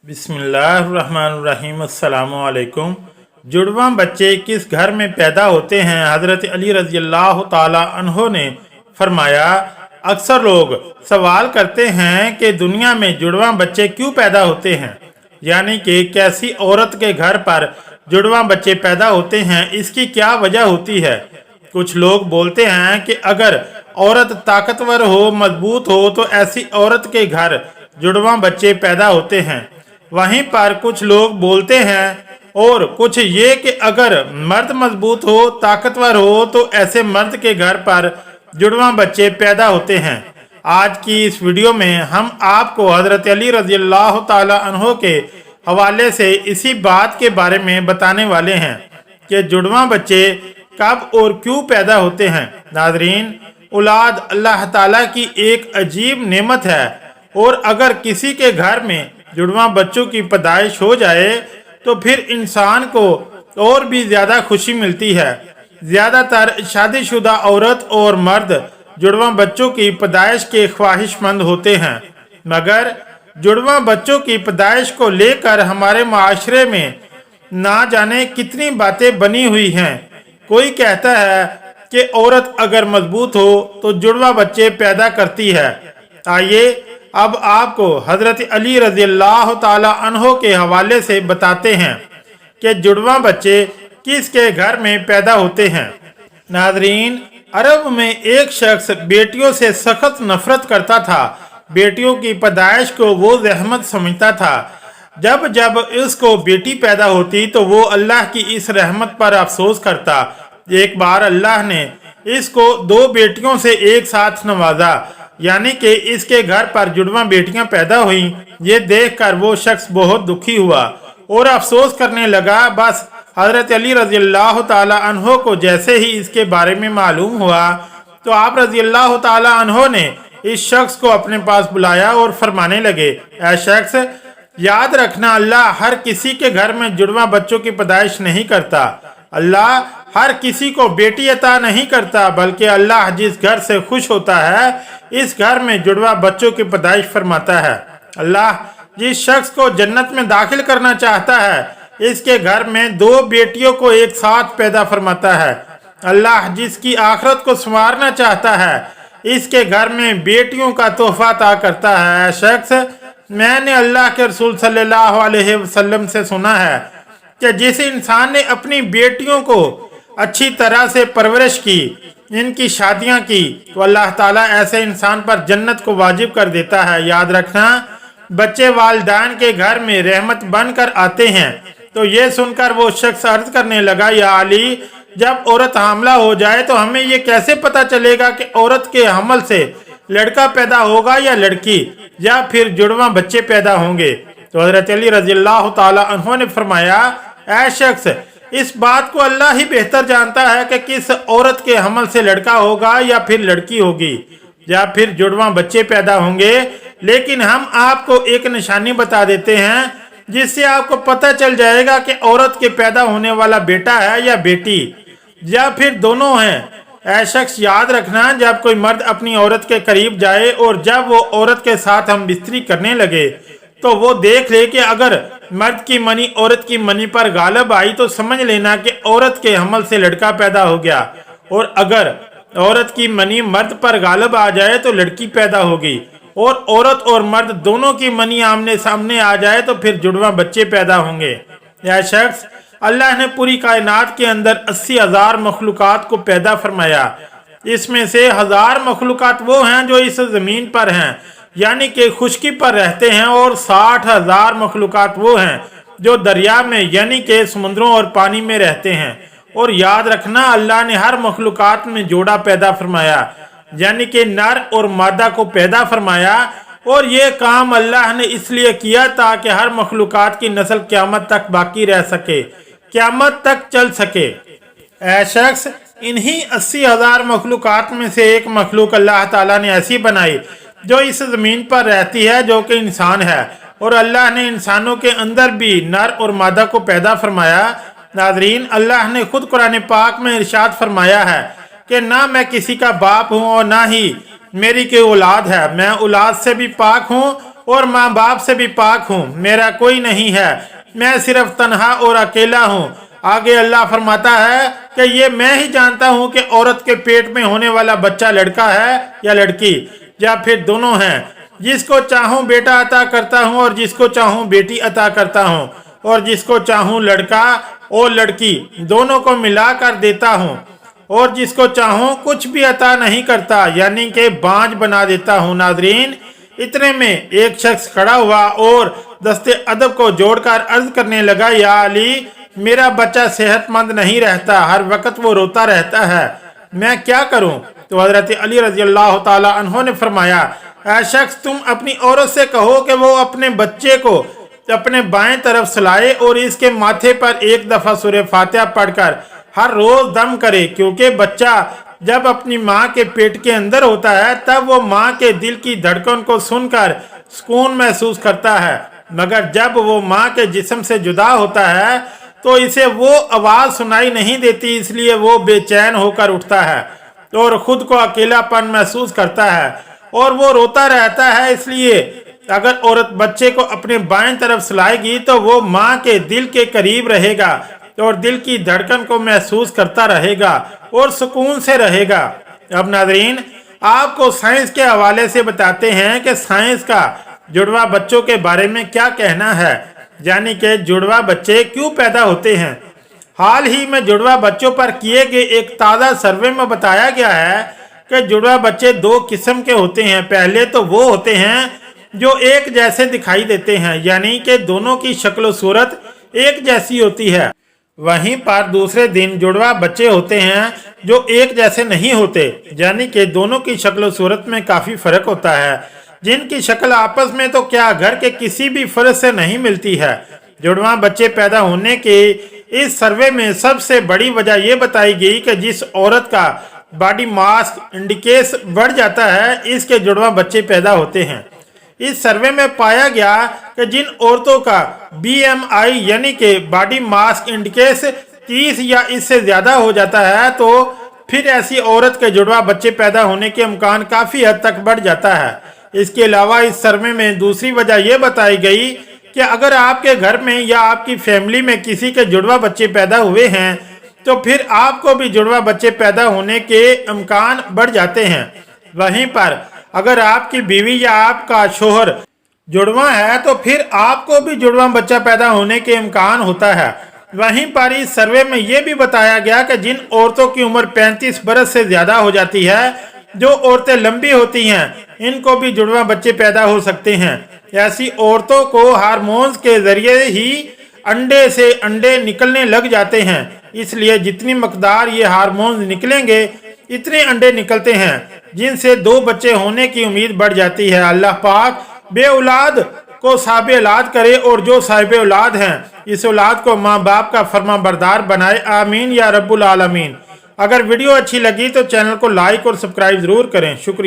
बिस्मिल्लाहिर्रहमानिर्रहीम। अस्सलामु अलैकुम। जुड़वां बच्चे किस घर में पैदा होते हैं? हज़रत अली रज़ी अल्लाह ताला अन्हो ने फरमाया, अक्सर लोग सवाल करते हैं कि दुनिया में जुड़वां बच्चे क्यों पैदा होते हैं, यानी कि कैसी औरत के घर पर जुड़वां बच्चे पैदा होते हैं, इसकी क्या वजह होती है। कुछ लोग बोलते हैं कि अगर औरत ताकतवर हो, मजबूत हो, तो ऐसी औरत के घर जुड़वां बच्चे पैदा होते हैं। वहीं पर कुछ लोग बोलते हैं और कुछ ये कि अगर मर्द मजबूत हो, ताकतवर हो, तो ऐसे मर्द के घर पर जुड़वां बच्चे पैदा होते हैं। आज की इस वीडियो में हम आपको हज़रत अली रज़ी अल्लाह ताला अन्हो के हवाले से इसी बात के बारे में बताने वाले हैं कि जुड़वां बच्चे कब और क्यों पैदा होते हैं। नाज़रीन, औलाद अल्लाह ताला की एक अजीब नेमत है और अगर किसी के घर में जुड़वां बच्चों की पैदाइश हो जाए तो फिर इंसान को और भी ज़्यादा खुशी मिलती है। ज़्यादातर शादीशुदा औरत और मर्द जुड़वां बच्चों की पैदाइश के ख्वाहिशमंद होते हैं, मगर जुड़वां बच्चों की पैदाइश को लेकर हमारे माशरे में ना जाने कितनी बातें बनी हुई हैं। कोई कहता है कि औरत अगर मजबूत हो तो जुड़वां बच्चे पैदा करती है। आइए अब आपको हज़रत अली रज़ी अल्लाह ताला अन्हो के हवाले से बताते हैं कि जुड़वां बच्चे किसके घर में पैदा होते हैं। नाज़रीन, अरब में एक शख्स बेटियों से सख्त नफरत करता था। बेटियों की पैदाइश को वो रहमत समझता था। जब जब उसको बेटी पैदा होती तो वो अल्लाह की इस रहमत पर अफसोस करता। एक बार अल्लाह ने इसको 2 बेटियों से एक साथ नवाजा, यानी कि इसके घर पर जुड़वां बेटियां पैदा हुई। ये देखकर वो शख्स बहुत दुखी हुआ और अफसोस करने लगा। बस हज़रत अली रज़ी अल्लाह ताला अन्हो को जैसे ही इसके बारे में मालूम हुआ तो आप रज़ी अल्लाह ताला अन्हो ने इस शख्स को अपने पास बुलाया और फरमाने लगे, ऐ शख्स, याद रखना, अल्लाह हर किसी के घर में जुड़वां बच्चों की पैदाइश नहीं करता। अल्लाह हर किसी को बेटी अता नहीं करता, बल्कि अल्लाह जिस घर से खुश होता है इस घर में जुड़वा बच्चों की पैदाइश फरमाता है। अल्लाह जिस शख्स को जन्नत में दाखिल करना चाहता है इसके घर में 2 बेटियों को एक साथ पैदा फरमाता है। अल्लाह जिसकी आखिरत को संवारना चाहता है इसके घर में बेटियों का तोहफा अता करता है। शख्स, मैंने अल्लाह के रसूल सल्लल्लाहु अलैहि वसल्लम से सुना है कि जिस इंसान ने अपनी बेटियों को अच्छी तरह से परवरिश की, इनकी शादियां की, तो अल्लाह ताला ऐसे इंसान पर जन्नत को वाजिब कर देता है। याद रखना, बच्चे वालिदैन के घर में रहमत बनकर आते हैं। तो ये सुनकर वो शख्स अर्ज करने लगा, या अली, जब औरत हामला हो जाए तो हमें ये कैसे पता चलेगा कि औरत के हमल से लड़का पैदा होगा या लड़की, या फिर जुड़वां बच्चे पैदा होंगे। तो हज़रत अली रज़ी अल्लाह ताला अन्हो ने फरमाया, ऐ शख्स, इस बात को अल्लाह ही बेहतर जानता है कि किस औरत के हमल से लड़का होगा या फिर लड़की होगी, या फिर जुड़वां बच्चे पैदा होंगे। लेकिन हम आपको एक निशानी बता देते हैं जिससे आपको पता चल जाएगा कि औरत के पैदा होने वाला बेटा है या बेटी, या फिर दोनों हैं। ऐ शख्स, याद रखना, जब कोई मर्द अपनी औरत के करीब जाए और जब वो औरत के साथ हम बिस्तरी करने लगे तो वो देख ले कि अगर मर्द की मनी औरत की मनी पर गालब आई तो समझ लेना कि औरत के हमल से लड़का पैदा हो गया, और अगर औरत की मनी मर्द पर गालब आ जाए तो लड़की पैदा होगी, और औरत और मर्द दोनों की मनी आमने सामने आ जाए तो फिर जुड़वां बच्चे पैदा होंगे। यह शख्स, अल्लाह ने पूरी कायनात के अंदर 80,000 मखलूकात को पैदा फरमाया। इसमें से 1000 मखलूकात वो हैं जो इस ज़मीन पर हैं, यानी कि खुश्की पर रहते हैं, और 60,000 मखलूकात वो हैं जो दरिया में यानी कि समुद्रों और पानी में रहते हैं। और याद रखना, अल्लाह ने हर मखलूकात में जोड़ा पैदा फरमाया, यानी कि नर और मादा को पैदा फरमाया। और ये काम अल्लाह ने इसलिए किया ताकि हर मखलूकात की नस्ल क़यामत तक बाकी रह सके, क़यामत तक चल सके। ऐ शख्स, इन्हीं 80,000 मखलूकात में से एक मखलूक अल्लाह ताला ने ऐसी बनाई जो इस ज़मीन पर रहती है, जो कि इंसान है। और अल्लाह ने इंसानों के अंदर भी नर और मादा को पैदा फरमाया। नाज़रीन, अल्लाह ने खुद कुरान पाक में इरशाद फरमाया है कि ना मैं किसी का बाप हूँ और ना ही मेरी कोई औलाद है, मैं औलाद से भी पाक हूँ और माँ बाप से भी पाक हूँ, मेरा कोई नहीं है, मैं सिर्फ तन्हा और अकेला हूँ। आगे अल्लाह फरमाता है कि ये मैं ही जानता हूँ कि औरत के पेट में होने वाला बच्चा लड़का है या लड़की, या फिर दोनों हैं। जिसको चाहूँ बेटा अता करता हूँ और जिसको चाहूँ बेटी अता करता हूँ, और जिसको चाहूँ लड़का और लड़की दोनों को मिलाकर देता हूँ, और जिसको चाहूँ कुछ भी अता नहीं करता, यानी कि बांझ बना देता हूँ। नाज़रीन, इतने में एक शख्स खड़ा हुआ और दस्ते अदब को जोड़कर अर्ज करने लगा, या अली, मेरा बच्चा सेहतमंद नहीं रहता, हर वक्त वो रोता रहता है, मैं क्या करूं? तो हजरत अली रजी अल्लाह ताला अन्हो ने फरमाया, ऐ शख्स, तुम अपनी औरत से कहो कि वो अपने बच्चे को अपने बाएं तरफ सुलाए और इसके माथे पर एक दफा सूरह फातिहा पढ़कर हर रोज दम करे, क्योंकि बच्चा जब अपनी माँ के पेट के अंदर होता है तब वो माँ के दिल की धड़कन को सुनकर सुकून महसूस करता है, मगर जब वो माँ के जिस्म से जुदा होता है तो इसे वो आवाज़ सुनाई नहीं देती, इसलिए वो बेचैन होकर उठता है और खुद को अकेलापन महसूस करता है और वो रोता रहता है। इसलिए अगर औरत बच्चे को अपने बाएं तरफ सुलाएगी तो वो माँ के दिल के करीब रहेगा और दिल की धड़कन को महसूस करता रहेगा और सुकून से रहेगा। अब नाज़रीन, आपको साइंस के हवाले से बताते हैं कि साइंस का जुड़वा बच्चों के बारे में क्या कहना है, यानी कि जुड़वा बच्चे क्यों पैदा होते हैं। हाल ही में जुड़वा बच्चों पर किए गए एक ताज़ा सर्वे में बताया गया है कि जुड़वा बच्चे दो किस्म के होते हैं। पहले तो वो होते हैं जो एक जैसे दिखाई देते हैं, यानी कि दोनों की शक्ल सूरत एक जैसी होती है। वहीं पर दूसरे दिन जुड़वा बच्चे होते हैं जो एक जैसे नहीं होते, यानी कि दोनों की शक्ल सूरत में काफ़ी फ़र्क होता है, जिनकी शक्ल आपस में तो क्या घर के किसी भी फर्ज से नहीं मिलती है। जुड़वा बच्चे पैदा होने के इस सर्वे में सबसे बड़ी वजह यह बताई गई कि जिस औरत का बॉडी मास इंडिकेस बढ़ जाता है, इसके जुड़वा बच्चे पैदा होते हैं। इस सर्वे में पाया गया कि जिन औरतों का BMI यानी कि बॉडी मास इंडिकेस 30 या इससे ज़्यादा हो जाता है, तो फिर ऐसी औरत के जुड़वा बच्चे पैदा होने के इम्कान काफ़ी हद तक बढ़ जाता है। इसके अलावा इस सर्वे में दूसरी वजह यह बताई गई कि अगर आपके घर में या आपकी फैमिली में किसी के जुड़वा बच्चे पैदा हुए हैं तो फिर आपको भी जुड़वा बच्चे पैदा होने के इम्कान बढ़ जाते हैं। वहीं पर अगर आपकी बीवी या आपका शोहर जुड़वा है तो फिर आपको भी जुड़वा बच्चा पैदा होने के इम्कान होता है। वहीं पर इस सर्वे में यह भी बताया गया कि जिन औरतों की उम्र 35 बरस से ज़्यादा हो जाती है, जो औरतें लंबी होती हैं, इनको भी जुड़वा बच्चे पैदा हो सकते हैं। ऐसी औरतों को हार्मोन्स के जरिए ही अंडे से अंडे निकलने लग जाते हैं, इसलिए जितनी मकदार ये हार्मोन्स निकलेंगे इतने अंडे निकलते हैं, जिनसे 2 बच्चे होने की उम्मीद बढ़ जाती है। अल्लाह पाक बे औलाद को साहिब औलाद करे और जो साहिब औलाद हैं इस औलाद को माँ बाप का फर्मा बरदार बनाए। आमीन या रब्बुल आलमीन। अगर वीडियो अच्छी लगी तो चैनल को लाइक और सब्सक्राइब जरूर करें। शुक्रिया।